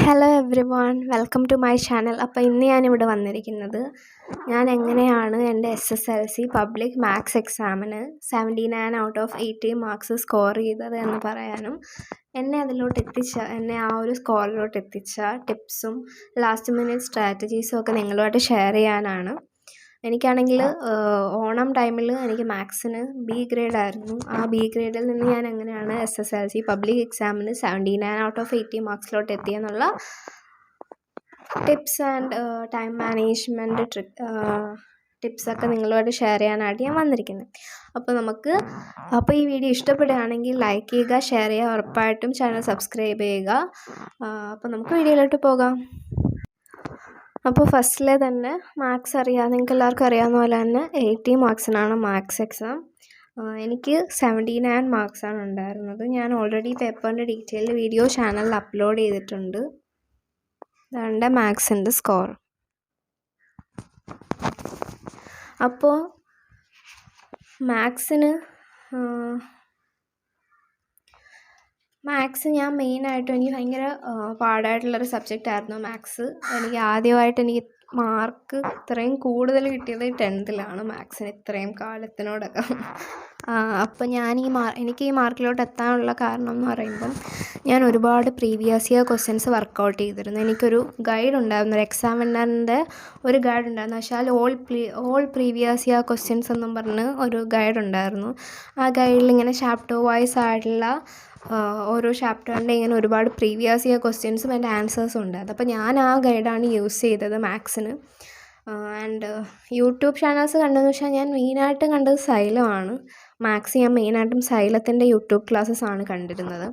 Hello everyone, welcome to my channel. അപ്പോൾ ഇന്ന് ഞാനിവിടെ വന്നിരിക്കുന്നത് ഞാൻ എങ്ങനെയാണ് എൻ്റെ SSLC പബ്ലിക് മാത്സ് എക്സാമിന് 79 ഔട്ട് ഓഫ് 80 മാർക്സ് സ്കോർ ചെയ്തത് എന്ന് പറയാനും എന്നെ ആ ഒരു സ്കോറിലോട്ട് എത്തിച്ച ടിപ്സും ലാസ്റ്റ് മിനിറ്റ് സ്ട്രാറ്റജീസും ഒക്കെ നിങ്ങളുമായിട്ട് ഷെയർ ചെയ്യാനാണ്. എനിക്കാണെങ്കിൽ ഓണം ടൈമിൽ എനിക്ക് മാത്സിന് B ഗ്രേഡ് ആയിരുന്നു. ആ B ഗ്രേഡിൽ നിന്ന് ഞാൻ എങ്ങനെയാണ് SSLC പബ്ലിക് എക്സാമിന് 79 ഔട്ട് ഓഫ് 80 മാർക്സിലോട്ട് എത്തിയെന്നുള്ള ടിപ്സ് ആൻഡ് ടൈം മാനേജ്മെൻറ്റ് ടിപ്സൊക്കെ നിങ്ങളുമായിട്ട് ഷെയർ ചെയ്യാനായിട്ട് ഞാൻ വന്നിരിക്കുന്നത്. അപ്പോൾ ഈ വീഡിയോ ഇഷ്ടപ്പെടുകയാണെങ്കിൽ ലൈക്ക് ചെയ്യുക, ഷെയർ ചെയ്യുക, ഉറപ്പായിട്ടും ചാനൽ സബ്സ്ക്രൈബ് ചെയ്യുക. അപ്പോൾ നമുക്ക് വീഡിയോയിലോട്ട് പോകാം. അപ്പോൾ ഫസ്റ്റിലെ തന്നെ നിങ്ങൾക്ക് എല്ലാവർക്കും അറിയാവുന്ന പോലെ തന്നെ 80 മാർക്സിനാണ് മാത്സ് എക്സാം. എനിക്ക് 79 മാർക്സാണ് ഉണ്ടായിരുന്നത്. ഞാൻ ഓൾറെഡി പേപ്പറിൻ്റെ ഡീറ്റെയിൽഡ് വീഡിയോ ചാനലിൽ അപ്ലോഡ് ചെയ്തിട്ടുണ്ട്. ഇതാണ് മാത്സിൻ്റെ സ്കോർ. അപ്പോൾ മാത്സ് ഞാൻ മെയിനായിട്ടും എനിക്ക് ഭയങ്കര പാടായിട്ടുള്ളൊരു സബ്ജക്റ്റായിരുന്നു മാത്സ്. എനിക്ക് മാർക്ക് ഇത്രയും കൂടുതൽ കിട്ടിയത് 10th മാത്സിന് ഇത്രയും കാലത്തിനോടൊക്കെ. അപ്പോൾ എനിക്ക് ഈ മാർക്കിലോട്ട് എത്താനുള്ള കാരണം എന്ന് പറയുമ്പം ഞാൻ ഒരുപാട് പ്രീവിയസ് ഇയർ ക്വസ്റ്റ്യൻസ് വർക്കൗട്ട് ചെയ്തിരുന്നു. എനിക്കൊരു ഗൈഡ് ഉണ്ടായിരുന്നു, ഒരു എക്സാമിനറിൻ്റെ ഒരു ഗൈഡ് ഉണ്ടായിരുന്നു. പക്ഷേ ഓൾ പ്രീവിയസ് ഇയർ ക്വസ്റ്റ്യൻസ് എന്നും പറഞ്ഞ് ഒരു ഗൈഡ് ഉണ്ടായിരുന്നു. ആ ഗൈഡിൽ ഇങ്ങനെ ചാപ്റ്റർ വൈസ് ആയിട്ടുള്ള ഓരോ ചാപ്റ്ററിൻ്റെ ഇങ്ങനെ ഒരുപാട് പ്രീവിയസ് ഇയർ ക്വസ്റ്റ്യൻസും അതിൻ്റെ ആൻസേഴ്സും ഉണ്ടായത്. അപ്പോൾ ഞാൻ ആ ഗൈഡാണ് യൂസ് ചെയ്തത് മാത്സിന്. ആൻഡ് യൂട്യൂബ് ചാനൽസ് കണ്ടതെന്ന് വെച്ചാൽ ഞാൻ മെയിനായിട്ടും കണ്ടത് സൈലമാണ്. മാത്സ് ഞാൻ മെയിനായിട്ടും സൈലത്തിൻ്റെ യൂട്യൂബ് ക്ലാസ്സസ് ആണ് കണ്ടിരുന്നത്.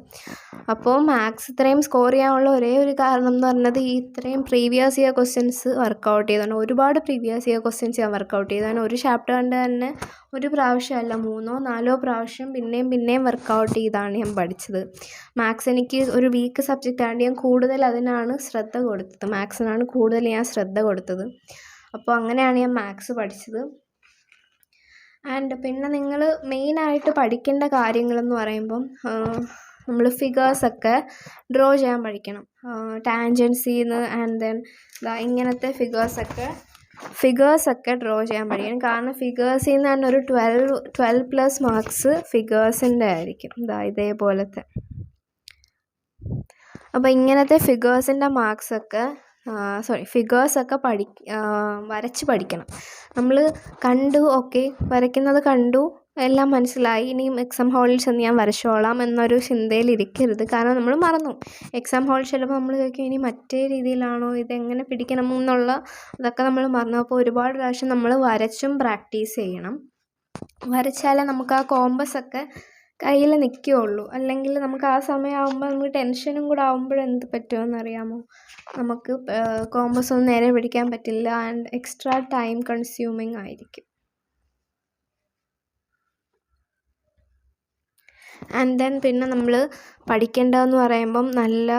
അപ്പോൾ മാത്സ് ഇത്രയും സ്കോർ ചെയ്യാനുള്ള ഒരേ ഒരു കാരണം എന്ന് പറഞ്ഞത് ഈ ഇത്രയും പ്രീവിയസ് ഇയർ ക്വസ്റ്റ്യൻസ് വർക്കൗട്ട് ചെയ്തതാണ്. ഒരുപാട് പ്രീവിയസ് ഇയർ ക്വസ്റ്റ്യൻസ് ഞാൻ വർക്കൗട്ട് ചെയ്തതാണ്. ഒരു ചാപ്റ്റർ കണ്ട് തന്നെ ഒരു പ്രാവശ്യമല്ല 3-4 പ്രാവശ്യം പിന്നെയും വർക്കൗട്ട് ചെയ്താണ് ഞാൻ പഠിച്ചത്. മാത്സ് എനിക്ക് ഒരു വീക്ക് സബ്ജക്റ്റ് ആയതുകൊണ്ട് ഞാൻ കൂടുതൽ അതിനാണ് ശ്രദ്ധ കൊടുത്തത്. മാത്സിനാണ് കൂടുതൽ ഞാൻ ശ്രദ്ധ കൊടുത്തത്. അപ്പോൾ അങ്ങനെയാണ് ഞാൻ മാത്സ് പഠിച്ചത്. ആൻഡ് പിന്നെ നിങ്ങൾ മെയിനായിട്ട് പഠിക്കേണ്ട കാര്യങ്ങളെന്ന് പറയുമ്പം നമ്മൾ ഫിഗേഴ്സൊക്കെ ഡ്രോ ചെയ്യാൻ പഠിക്കണം. ടാൻജൻസിന്ന് ആൻഡ് ദെൻ ഇങ്ങനത്തെ ഫിഗേഴ്സൊക്കെ ഡ്രോ ചെയ്യാൻ പഠിക്കണം. കാരണം ഫിഗേഴ്സിൽ നിന്ന് തന്നെ ഒരു 12+ മാർക്സ് ഫിഗേഴ്സിൻ്റെ ആയിരിക്കും. ഇതേപോലത്തെ. അപ്പോൾ ഇങ്ങനത്തെ ഫിഗേഴ്സിൻ്റെ ഫിഗേഴ്സൊക്കെ വരച്ച് പഠിക്കണം. നമ്മൾ വരയ്ക്കുന്നത് കണ്ടു, എല്ലാം മനസ്സിലായി, ഇനിയും എക്സാം ഹാളിൽ ചെന്ന് ഞാൻ വരച്ചോളാം എന്നൊരു ചിന്തയിലിരിക്കരുത്. കാരണം നമ്മൾ മറന്നു. എക്സാം ഹാളിൽ ചെല്ലുമ്പോൾ നമ്മൾ ചോദിക്കും ഇനി മറ്റേ രീതിയിലാണോ, ഇതെങ്ങനെ പിടിക്കണം എന്നുള്ള ഇതൊക്കെ നമ്മൾ മറന്നു. അപ്പോൾ ഒരുപാട് പ്രാവശ്യം നമ്മൾ വരച്ചും പ്രാക്ടീസ് ചെയ്യണം. വരച്ചാലേ നമുക്ക് ആ കോമ്പസൊക്കെ കയ്യിൽ നിൽക്കുകയുള്ളൂ. അല്ലെങ്കിൽ നമുക്ക് ആ സമയമാകുമ്പോൾ നമുക്ക് ടെൻഷനും കൂടെ ആകുമ്പോൾ എന്ത് പറ്റുമെന്നറിയാമോ, നമുക്ക് കോമ്പസ് ഒന്നും നേരെ പിടിക്കാൻ പറ്റില്ല. ആൻഡ് എക്സ്ട്രാ ടൈം കൺസ്യൂമിങ് ആയിരിക്കും. ആൻഡ് ദെൻ പിന്നെ നമ്മൾ പഠിക്കേണ്ടതെന്ന് പറയുമ്പം നല്ല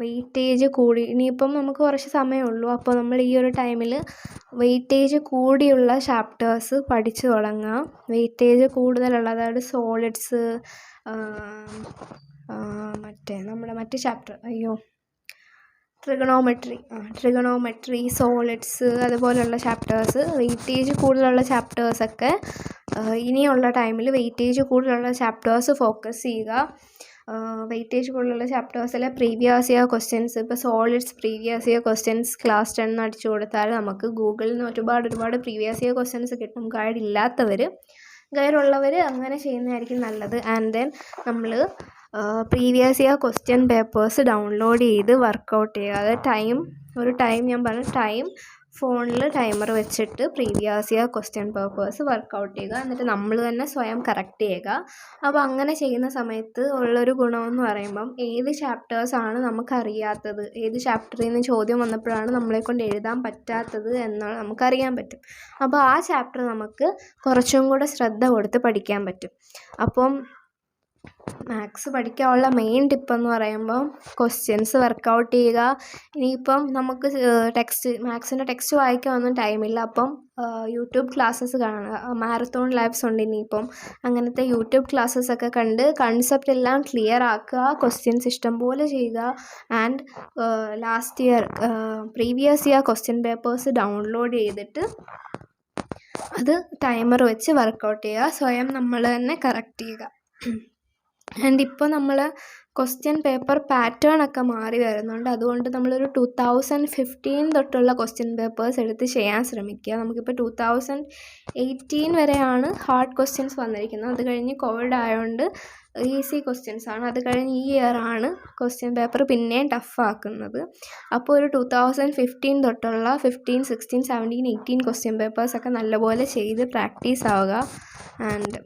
വെയിറ്റേജ് കൂടി, ഇനിയിപ്പം നമുക്ക് കുറച്ച് സമയമുള്ളൂ. അപ്പോൾ നമ്മൾ ഈ ഒരു ടൈമിൽ വെയിറ്റേജ് കൂടിയുള്ള ചാപ്റ്റേഴ്സ് പഠിച്ചു തുടങ്ങുക. വെയിറ്റേജ് കൂടുതലുള്ള, അതായത് സോളിഡ്സ്, മറ്റേ ചാപ്റ്റർ ട്രിഗണോമെട്രി, സോളിഡ്സ്, അതുപോലുള്ള ചാപ്റ്റേഴ്സ്, വെയിറ്റേജ് കൂടുതലുള്ള ചാപ്റ്റേഴ്സൊക്കെ ഇനിയുള്ള ടൈമിൽ വെയിറ്റേജ് കൂടുതലുള്ള ചാപ്റ്റേഴ്സ് ഫോക്കസ് ചെയ്യുക. വെയിറ്റേജ് കൂടുതലുള്ള ചാപ്റ്റേഴ്സിലെ പ്രീവിയസ് ഇയർ ക്വസ്റ്റ്യൻസ്, ഇപ്പോൾ solids previous year questions class 10 അടിച്ചു കൊടുത്താൽ നമുക്ക് ഗൂഗിളിൽ നിന്ന് ഒരുപാട് പ്രീവിയസ് ഇയർ ക്വസ്റ്റ്യൻസ് കിട്ടും. ഗൈഡുള്ളവർ അങ്ങനെ ചെയ്യുന്നതായിരിക്കും നല്ലത്. ആൻഡ് ദെൻ നമ്മൾ previous year question papers download ചെയ്ത് വർക്കൗട്ട് ചെയ്യുക. അത് ടൈം ഫോണിൽ ടൈമർ വെച്ചിട്ട് previous year question papers work out ചെയ്യുക. എന്നിട്ട് നമ്മൾ തന്നെ സ്വയം കറക്റ്റ് ചെയ്യുക. അപ്പോൾ അങ്ങനെ ചെയ്യുന്ന സമയത്ത് ഉള്ളൊരു ഗുണമെന്ന് പറയുമ്പം ഏത് ചാപ്റ്റേഴ്സാണ് നമുക്കറിയാത്തത്, ഏത് ചാപ്റ്ററിൽ നിന്ന് ചോദ്യം വന്നപ്പോഴാണ് നമ്മളെക്കൊണ്ട് എഴുതാൻ പറ്റാത്തത് എന്നുള്ള നമുക്കറിയാൻ പറ്റും. അപ്പോൾ ആ ചാപ്റ്റർ നമുക്ക് കുറച്ചും കൂടെ ശ്രദ്ധ കൊടുത്ത് പഠിക്കാൻ പറ്റും. അപ്പം മാത്സ് പഠിക്കാനുള്ള മെയിൻ ടിപ്പെന്ന് പറയുമ്പം ക്വസ്റ്റ്യൻസ് വർക്കൗട്ട് ചെയ്യുക. ഇനിയിപ്പം നമുക്ക് മാത്സിൻ്റെ ടെക്സ്റ്റ് വായിക്കാനൊന്നും ടൈമില്ല, അപ്പം യൂട്യൂബ് ക്ലാസ്സസ് കാണുക. മാരത്തോൺ ലാബ്സ് ഉണ്ട് ഇനിയിപ്പം. അങ്ങനത്തെ യൂട്യൂബ് ക്ലാസ്സസൊക്കെ കണ്ട് കൺസെപ്റ്റ് എല്ലാം ക്ലിയർ ആക്കുക, ക്വസ്റ്റ്യൻസ് ഇഷ്ടംപോലെ ചെയ്യുക. And previous year question papers download ചെയ്തിട്ട് അത് ടൈമർ വെച്ച് വർക്കൗട്ട് ചെയ്യുക, സ്വയം നമ്മൾ തന്നെ കറക്റ്റ് ചെയ്യുക. ആൻഡ് ഇപ്പോൾ നമ്മൾ ക്വസ്റ്റ്യൻ പേപ്പർ പാറ്റേൺ ഒക്കെ മാറി വരുന്നുണ്ട്. അതുകൊണ്ട് നമ്മളൊരു 2015 തൊട്ടുള്ള ക്വസ്റ്റ്യൻ പേപ്പേഴ്സ് എടുത്ത് ചെയ്യാൻ ശ്രമിക്കുക. നമുക്കിപ്പോൾ 2018 വരെയാണ് ഹാർഡ് ക്വസ്റ്റ്യൻസ് വന്നിരിക്കുന്നത്. അത് കഴിഞ്ഞ് കോവിഡ് ആയതുകൊണ്ട് ഈസി ക്വസ്റ്റ്യൻസ് ആണ്. അത് കഴിഞ്ഞ് ഈ ഇയറാണ് ക്വസ്റ്റ്യൻ പേപ്പർ പിന്നെയും ടഫാക്കുന്നത്. അപ്പോൾ ഒരു 2015 തൊട്ടുള്ള 15, 16, 17, 18 ക്വസ്റ്റ്യൻ പേപ്പേഴ്സൊക്കെ നല്ലപോലെ ചെയ്ത് പ്രാക്ടീസ് ആവുക. ആൻഡ്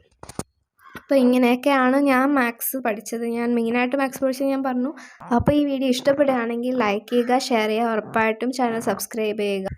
അപ്പോൾ ഇങ്ങനെയൊക്കെയാണ് ഞാൻ മാത്സ് പഠിച്ചത്. ഞാൻ മെയിനായിട്ട് മാത്സ് പഠിച്ചത് ഞാൻ പറഞ്ഞു. അപ്പോൾ ഈ വീഡിയോ ഇഷ്ടപ്പെടുകയാണെങ്കിൽ ലൈക്ക് ചെയ്യുക, ഷെയർ ചെയ്യുക, ഉറപ്പായിട്ടും ചാനൽ സബ്സ്ക്രൈബ് ചെയ്യുക.